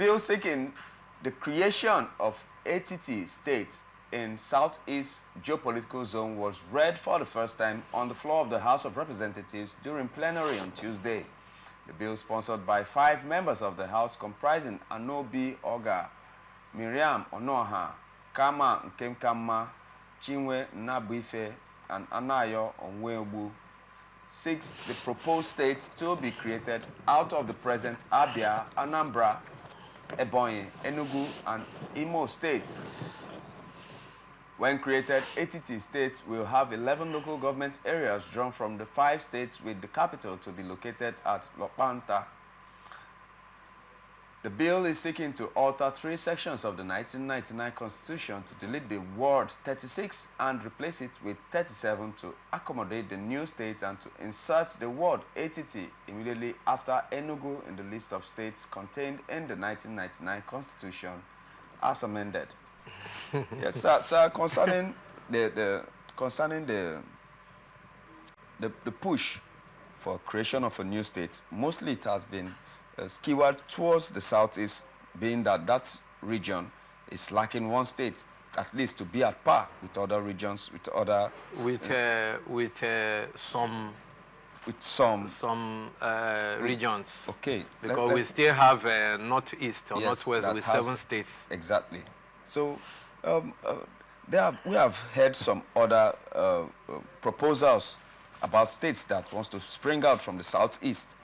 bill seeking the creation of Etiti State in Southeast Geopolitical Zone was read for the first time on the floor of the House of Representatives during plenary on Tuesday. The bill, sponsored by 5 members of the House comprising Anobi Oga, Miriam Onoha, Kama Nkemkama, Chinwe Nabuife, and Anayo Onwebu, seeks the proposed states to be created out of the present Abia, Anambra, Ebonyi, Enugu, and Imo states. When created, Etiti State will have 11 local government areas drawn from the 5 states, with the capital to be located at Lopanta. The bill is seeking to alter 3 sections of the 1999 Constitution to delete the word 36 and replace it with 37 to accommodate the new states, and to insert the word Etiti immediately after Enugu in the list of states contained in the 1999 Constitution as amended. Yes, sir, concerning the push for creation of a new state, mostly it has been skewered towards the southeast, being that that region is lacking one state, at least to be at par with other regions, with other some regions. Okay, because we still have northeast or northwest with 7 states. Exactly. So we have heard some other proposals about states that wants to spring out from the southeast,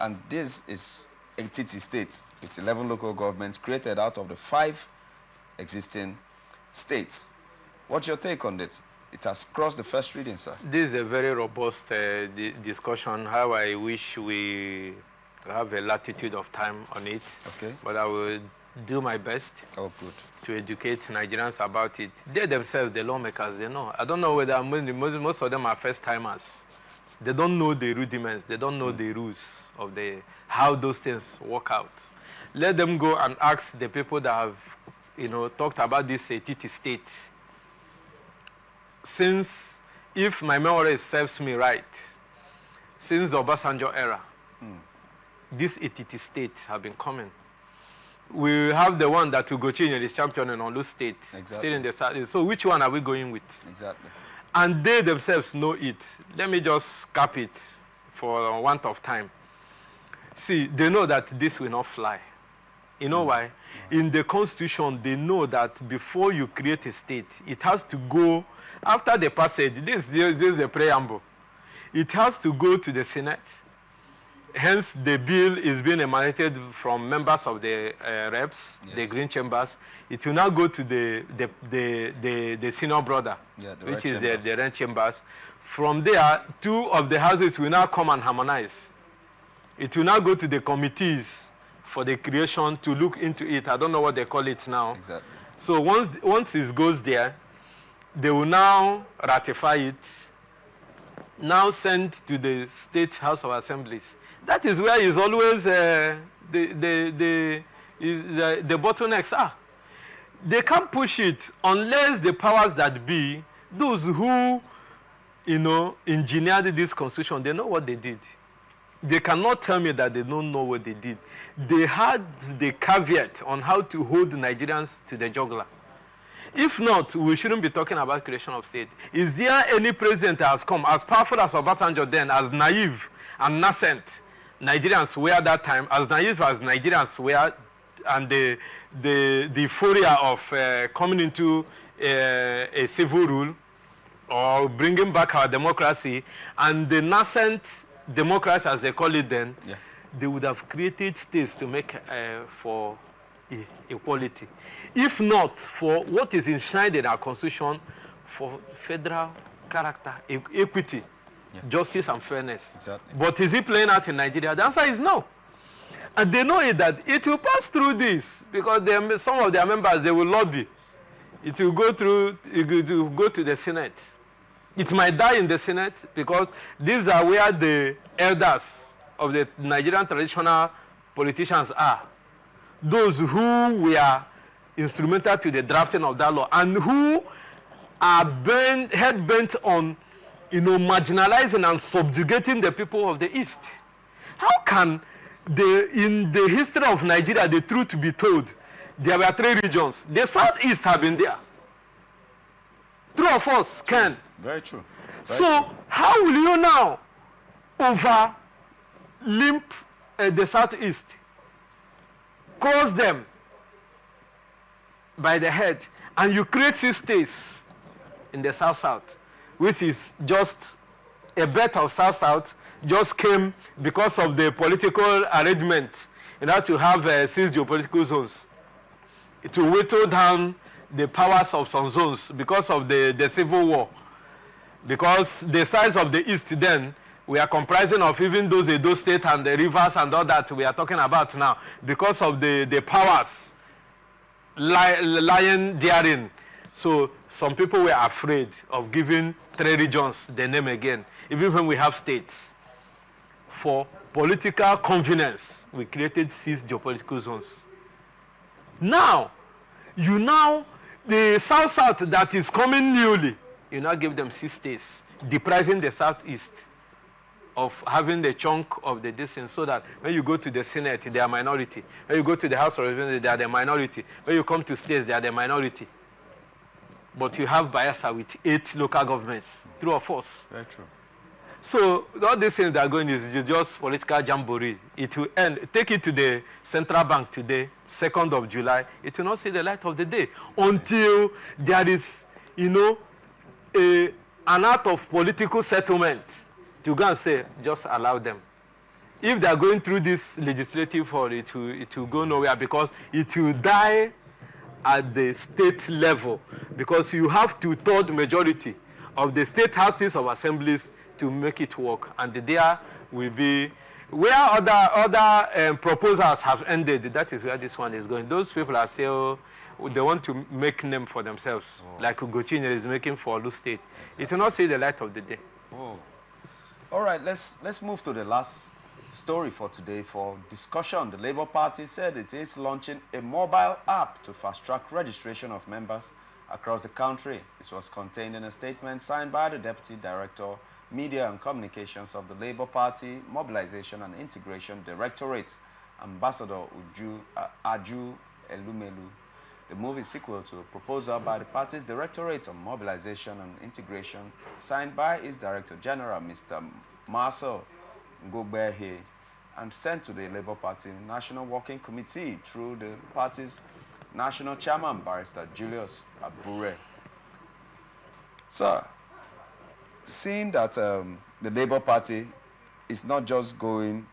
and this is Etiti State with 11 local governments created out of the 5 existing states. What's your take on it? It has crossed the first reading, sir. This is a very robust discussion. How I wish we have a latitude of time on it. Okay. But I will do my best to educate Nigerians about it. They themselves, the lawmakers, they know. I don't know whether most of them are first-timers. They don't know the rudiments. They don't know the rules of how those things work out. Let them go and ask the people that have, talked about this Etiti State. Since, if my memory serves me right, since the Obasanjo era, this Etiti State have been coming. We have the one that Ugochi is championing on those states, still in the south. So which one are we going with? Exactly. And they themselves know it. Let me just cap it for want of time. See, they know that this will not fly. You know why? In the Constitution, they know that before you create a state, it has to go, after the passage, this is the preamble. It has to go to the Senate. Hence, the bill is being emanated from members of the reps, the green chambers. It will now go to the senior brother, which is the red chambers. From there, 2 of the houses will now come and harmonize. It will now go to the committees for the creation to look into it. I don't know what they call it now. Exactly. So once it goes there, they will now ratify it, now send to the State House of Assemblies. That is where is always the bottlenecks are. They can't push it unless the powers that be, those who, engineered this constitution, they know what they did. They cannot tell me that they don't know what they did. They had the caveat on how to hold Nigerians to the jugular. If not, we shouldn't be talking about creation of state. Is there any president that has come as powerful as Obasanjo then, as naive and nascent Nigerians were at that time, as naive as Nigerians were, and the euphoria of coming into a civil rule or bringing back our democracy, and the nascent democrats, as they call it then, they would have created states to make for equality. If not for what is enshrined in our constitution for federal character, equity, justice and fairness. Exactly. But is it playing out in Nigeria? The answer is no. And they know that it will pass through this because some of their members, they will lobby. It will go through, it will go to the Senate. It might die in the Senate because these are where the elders of the Nigerian traditional politicians are. Those who were instrumental to the drafting of that law and who are head-bent on marginalizing and subjugating the people of the East. How can in the history of Nigeria, the truth be told, there were 3 regions. The southeast have been there. True or false, Ken? Very true. So how will you now limp the southeast, cross them by the head, and you create 6 states in the south-south, which is just a bet of south-south, just came because of the political arrangement in order to have 6 geopolitical zones to whittle down the powers of some zones because of the civil war. Because the size of the east then, we are comprising of even those Edo State and the rivers and all that we are talking about now, because of the powers lying therein. So some people were afraid of giving 3 regions the name again, even when we have states. For political convenience, we created 6 geopolitical zones. Now, the south-south that is coming newly, you now give them 6 states, depriving the southeast of having the chunk of the distance, so that when you go to the Senate, they are minority. When you go to the House of Representatives, they are the minority. When you come to states, they are the minority. But you have Bayelsa with 8 local governments. True or false? Very true. So all these things that are going is just political jamboree. It will end. Take it to the central bank today, 2nd of July. It will not see the light of the day until there is, an act of political settlement to go and say, just allow them. If they are going through this legislative hall, it will go nowhere, because it will die at the state level, because you have 2/3 majority of the state houses of assemblies to make it work, and there will be where other proposals have ended. That is where this one is going. Those people are still, they want to make name for themselves, like Ugochinyere is making for Olu State. It will not see the light of the day. All right, let's move to the last story for today for discussion. The Labour Party said it is launching a mobile app to fast-track registration of members across the country. This was contained in a statement signed by the Deputy Director, Media and Communications of the Labour Party, Mobilization and Integration Directorate, Ambassador Aju Elumelu. The move is sequel to a proposal by the party's Directorate on Mobilization and Integration, signed by its Director General, Mr. Marcel Ngogbehe, and sent to the Labour Party National Working Committee through the party's National Chairman, Barrister Julius Abure. Sir, seeing that the Labour Party is not just going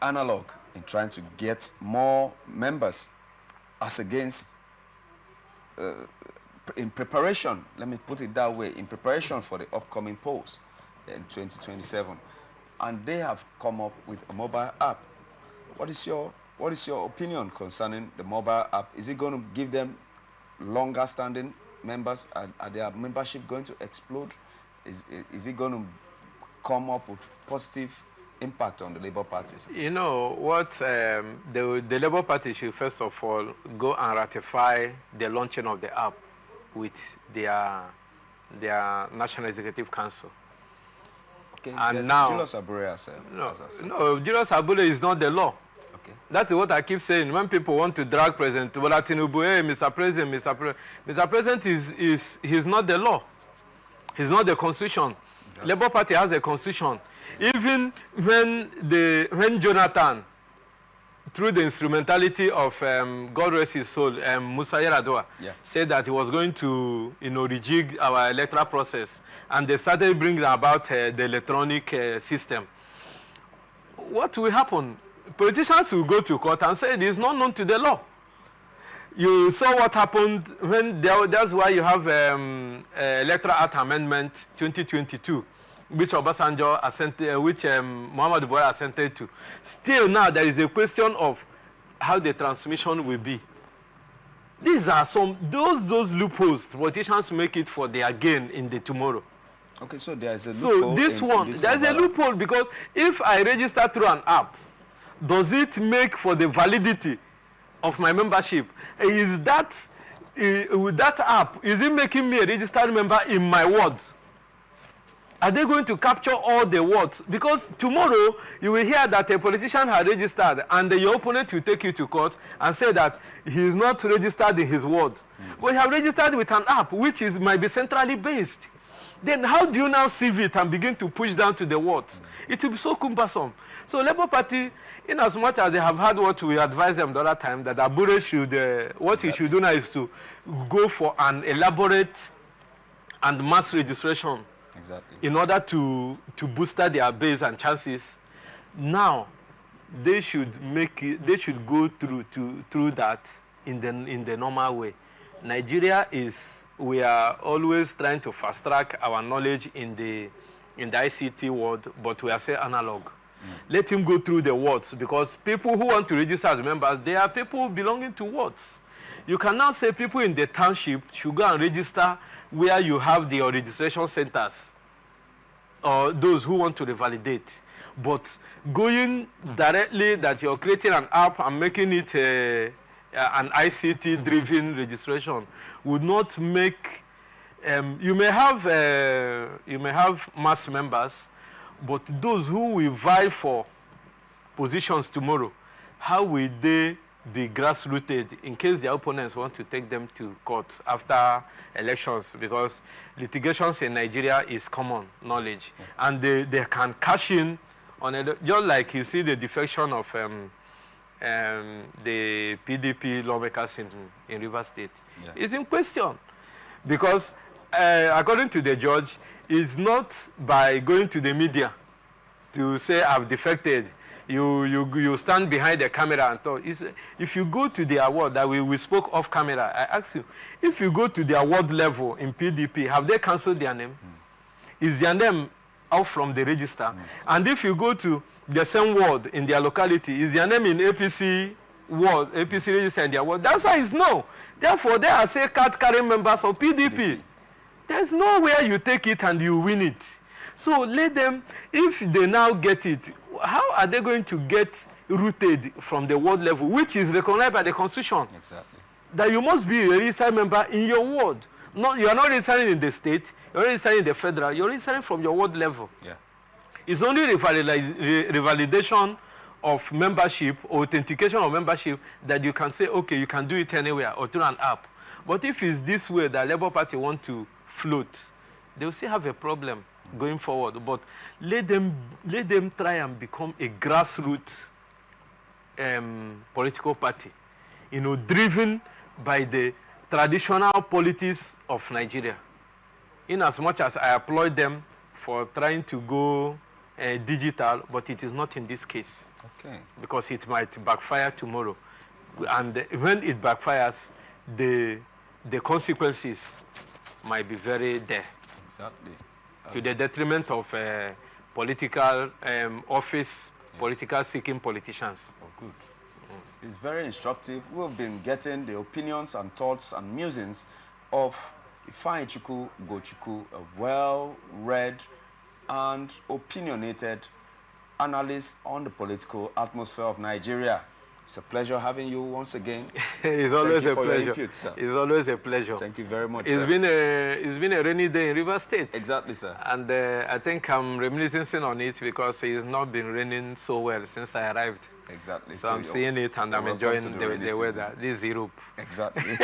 analog in trying to get more members, as against, in preparation, let me put it that way, in preparation for the upcoming polls in 2027, and they have come up with a mobile app. What is your opinion concerning the mobile app? Is it going to give them longer standing members? Are their membership going to explode? Is it going to come up with positive impact on the Labour Party? You know what, the Labour Party should first of all go and ratify the launching of the app with their National Executive Council. Okay, and now Julius Abure no, Julius Abure is not the law. Okay. That's what I keep saying. When people want to drag President Bola Tinubu, hey, Mr. President, Mr. President he's not the law. He's not the Constitution. Exactly. Labour Party has a Constitution. Even when Jonathan, through the instrumentality of God rest his soul, Musa Yar'Adua, said that he was going to, rejig our electoral process, and they started bringing about the electronic system. What will happen? Politicians will go to court and say it is not known to the law. You saw what happened when that's why you have Electoral Act Amendment 2022. Which Obasanjo assented, which Muhammadu Buhari assented to. Still now, there is a question of how the transmission will be. These are those loopholes. Politicians make it for their gain in the tomorrow. Okay, so there is a loophole. So there's a loophole, because if I register through an app, does it make for the validity of my membership? Is that, with that app, is it making me a registered member in my ward? Are they going to capture all the words? Because tomorrow you will hear that a politician had registered and your opponent will take you to court and say that he is not registered in his ward. But he has registered with an app which might be centrally based. Then how do you now sieve it and begin to push down to the words? It will be so cumbersome. So Labour Party, in as much as they have had what we advised them the other time, that Abure should, what he should do now is to go for an elaborate and mass registration. Exactly. In order to booster their base and chances. Now, they should make it, they should go through that in the normal way. Nigeria we are always trying to fast track our knowledge in the ICT world, but we are say analog. Let him go through the wards, because people who want to register as members, they are people belonging to wards. You can now say people in the township should go and register where you have the registration centers or those who want to revalidate. But going directly that you're creating an app and making it an ICT-driven registration would not make, you may have mass members, but those who will vie for positions tomorrow, how will they be grassrooted in case their opponents want to take them to court after elections? Because litigations in Nigeria is common knowledge, and they can cash in on it, just like you see the defection of the PDP lawmakers in Rivers State. It's in question, because according to the judge, it's not by going to the media to say I've defected. You stand behind the camera and talk. If you go to the award that we spoke off camera, I ask you, if you go to the award level in PDP, have they cancelled their name? Is their name out from the register? And if you go to the same ward in their locality, is their name in APC ward, APC register in their ward? That's why it's no. Therefore, they are say card-carrying members of PDP. There's nowhere you take it and you win it. So let them, if they now get it, how are they going to get rooted from the ward level, which is recognized by the Constitution? Exactly. That you must be a registered member in your ward. You are not registering in the state, you're registering in the federal, you're registering from your ward level. Yeah. It's only revalidation of membership or authentication of membership that you can say, okay, you can do it anywhere or through an app. But if it's this way that Labour Party want to float, they will still have a problem going forward. But let them try and become a grassroots political party, driven by the traditional politics of Nigeria. In as much as I applaud them for trying to go digital, but it is not in this case. Okay. Because it might backfire tomorrow. And when it backfires, the consequences might be very there. Exactly. To the detriment of political office, political-seeking politicians. Oh, good. It's very instructive. We've been getting the opinions and thoughts and musings of Ifeanyichukwu Ugochukwu, a well-read and opinionated analyst on the political atmosphere of Nigeria. It's a pleasure having you once again. It's always a pleasure. Input, sir. It's always a pleasure. Thank you very much, It's sir. been a rainy day in Rivers State. Exactly, sir. And I think I'm reminiscing on it because it's not been raining so well since I arrived. Exactly. So I'm seeing it and I'm enjoying the weather. This is Europe. Exactly.